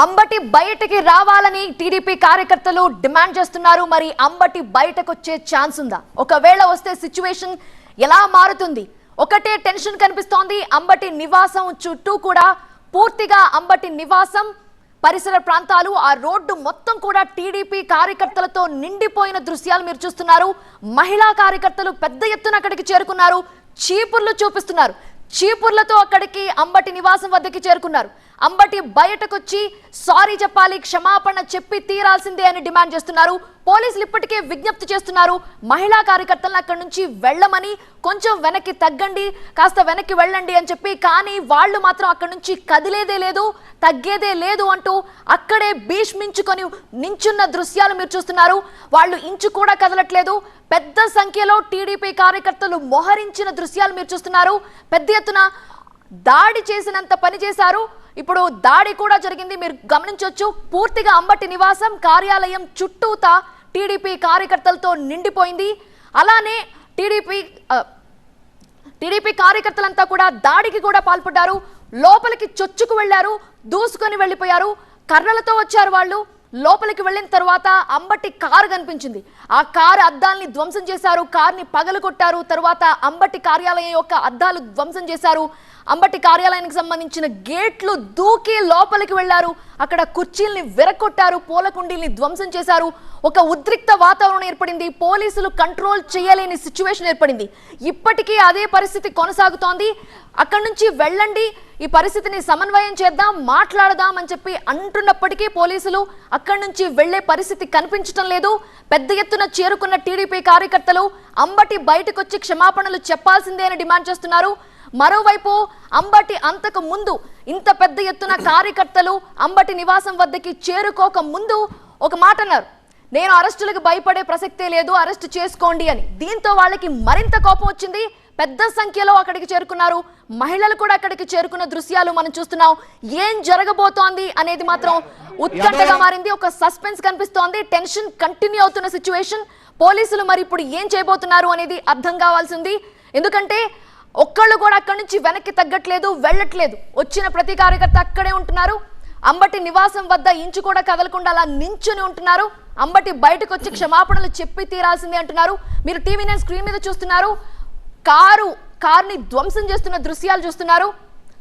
అంబటి బయటికి రావాలని టీడీపీ కార్యకర్తలు డిమాండ్ చేస్తున్నారు. మరి అంబటి బయటకు వచ్చే ఛాన్స్ ఉందా? ఒకవేళ వస్తే సిచ్యువేషన్ ఎలా మారుతుంది? ఒకటే టెన్షన్ కనిపిస్తోంది. అంబటి నివాసం చుట్టూ కూడా పూర్తిగా అంబటి నివాసం పరిసర ప్రాంతాలు ఆ రోడ్డు మొత్తం కూడా టీడీపీ కార్యకర్తలతో నిండిపోయిన దృశ్యాలు మీరు చూస్తున్నారు. మహిళా కార్యకర్తలు పెద్ద ఎత్తున అక్కడికి చేరుకున్నారు. చీపుర్లు చూపిస్తున్నారు. చీపుర్లతో అక్కడికి అంబటి నివాసం వద్దకి చేరుకున్నారు. అంబటి బయటకొచ్చి సారీ చెప్పాలి, క్షమాపణ చెప్పి తీరాల్సిందే అని డిమాండ్ చేస్తున్నారు. పోలీసులు ఇప్పటికే విజ్ఞప్తి చేస్తున్నారు మహిళా కార్యకర్తలను అక్కడి నుంచి వెళ్ళమని, కొంచెం వెనక్కి తగ్గండి, కాస్త వెనక్కి వెళ్ళండి అని చెప్పి. కానీ వాళ్ళు మాత్రం అక్కడి నుంచి కదిలేదే లేదు, తగ్గేదే లేదు అంటూ అక్కడే భీష్మించుకొని నించున్న దృశ్యాలు మీరు చూస్తున్నారు. వాళ్ళు ఇంచు కూడా కదలట్లేదు. పెద్ద సంఖ్యలో టీడీపీ కార్యకర్తలు మోహరించిన దృశ్యాలు మీరు చూస్తున్నారు. పెద్ద ఎత్తున దాడి చేసినంత పని చేశారు. ఇప్పుడు దాడి కూడా జరిగింది, మీరు గమనించవచ్చు. పూర్తిగా అంబటి నివాసం కార్యాలయం చుట్టూతా టీడీపీ కార్యకర్తలతో నిండిపోయింది. అలానే టీడీపీ కార్యకర్తలంతా కూడా దాడికి కూడా పాల్పడ్డారు. లోపలికి చొచ్చుకు వెళ్లారు, దూసుకొని వెళ్లిపోయారు. కర్రలతో వచ్చారు వాళ్ళు. లోపలికి వెళ్ళిన తర్వాత అంబటి కారు కనిపించింది. ఆ కారు అద్దాలని ధ్వంసం చేశారు, కార్ని పగలగొట్టారు. తర్వాత అంబటి కార్యాలయం యొక్క అద్దాలు ధ్వంసం చేశారు. అంబటి కార్యాలయానికి సంబంధించిన గేట్లు దూకి లోపలికి వెళ్లారు. అక్కడ కుర్చీల్ని విరగొట్టారు, పూల కుండీల్ని ధ్వంసం చేశారు. ఒక ఉద్రిక్త వాతావరణం ఏర్పడింది. పోలీసులు కంట్రోల్ చేయలేని సిచ్యువేషన్ ఏర్పడింది. ఇప్పటికీ అదే పరిస్థితి కొనసాగుతోంది. అక్కడి నుంచి వెళ్ళండి, ఈ పరిస్థితిని సమన్వయం చేద్దాం, మాట్లాడదాం అని చెప్పి అంటున్నప్పటికీ పోలీసులు అక్కడి నుంచి వెళ్లే పరిస్థితి కనిపించడం లేదు. పెద్ద ఎత్తున చేరుకున్న టీడీపీ కార్యకర్తలు అంబటి బయటకు వచ్చి క్షమాపణలు చెప్పాల్సిందే అని డిమాండ్ చేస్తున్నారు. మరోవైపు అంబటి అంతకు ముందు ఇంత పెద్ద ఎత్తున కార్యకర్తలు అంబటి నివాసం వద్దకి చేరుకోక ముందు ఒక మాట అన్నారు, నేను అరెస్టులకు భయపడే ప్రసక్తే లేదు, అరెస్ట్ చేసుకోండి అని. దీంతో వాళ్ళకి మరింత కోపం వచ్చింది. పెద్ద సంఖ్యలో అక్కడికి చేరుకున్నారు. మహిళలు కూడా అక్కడికి చేరుకున్న దృశ్యాలు మనం చూస్తున్నాం. ఏం జరగబోతోంది అనేది మాత్రం ఉత్కంఠగా మారింది. ఒక సస్పెన్స్ కనిపిస్తోంది. టెన్షన్ కంటిన్యూ అవుతున్న సిచ్యువేషన్. పోలీసులు మరి ఇప్పుడు ఏం చేయబోతున్నారు అనేది అర్థం కావాల్సింది. ఎందుకంటే ఒక్కళ్ళు కూడా అక్కడి నుంచి వెనక్కి తగ్గట్లేదు, వెళ్ళట్లేదు. వచ్చిన ప్రతి కార్యకర్త అక్కడే ఉంటున్నారు. అంబటి నివాసం వద్ద ఇంచు కూడా కదలకుండా అలా నించుని ఉంటున్నారు. అంబటి బయటకు వచ్చి క్షమాపణలు చెప్పి తీరాల్సిందే అంటున్నారు. మీరు టీవీ9 స్క్రీన్ మీద చూస్తున్నారు. కార్ని ధ్వంసం చేస్తున్న దృశ్యాలు చూస్తున్నారు.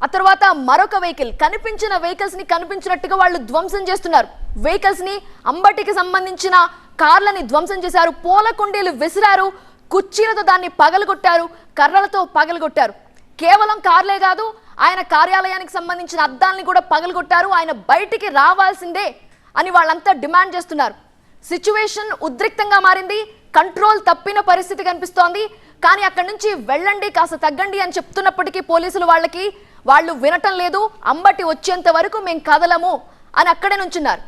ఆ తర్వాత మరొక వెహికల్, కనిపించిన వెహికల్స్ ని కనిపించినట్టుగా వాళ్ళు ధ్వంసం చేస్తున్నారు. వెహికల్స్ ని, అంబటికి సంబంధించిన కార్లని ధ్వంసం చేశారు. పూల కుండీలు విసిరారు, కుర్చీలతో దాన్ని పగలగొట్టారు, కర్రలతో పగలగొట్టారు. కేవలం కార్లే కాదు, ఆయన కార్యాలయానికి సంబంధించిన అద్దాలని కూడా పగలగొట్టారు. ఆయన బయటికి రావాల్సిందే అని వాళ్ళంతా డిమాండ్ చేస్తున్నారు. సిచ్యువేషన్ ఉద్రిక్తంగా మారింది. కంట్రోల్ తప్పిన పరిస్థితి కనిపిస్తోంది. కానీ అక్కడి నుంచి వెళ్ళండి, కాస్త తగ్గండి అని చెప్తున్నప్పటికీ పోలీసులు వాళ్ళు వినటం లేదు. అంబటి వచ్చేంత వరకు మేము కదలము అని అక్కడే నుంచున్నారు.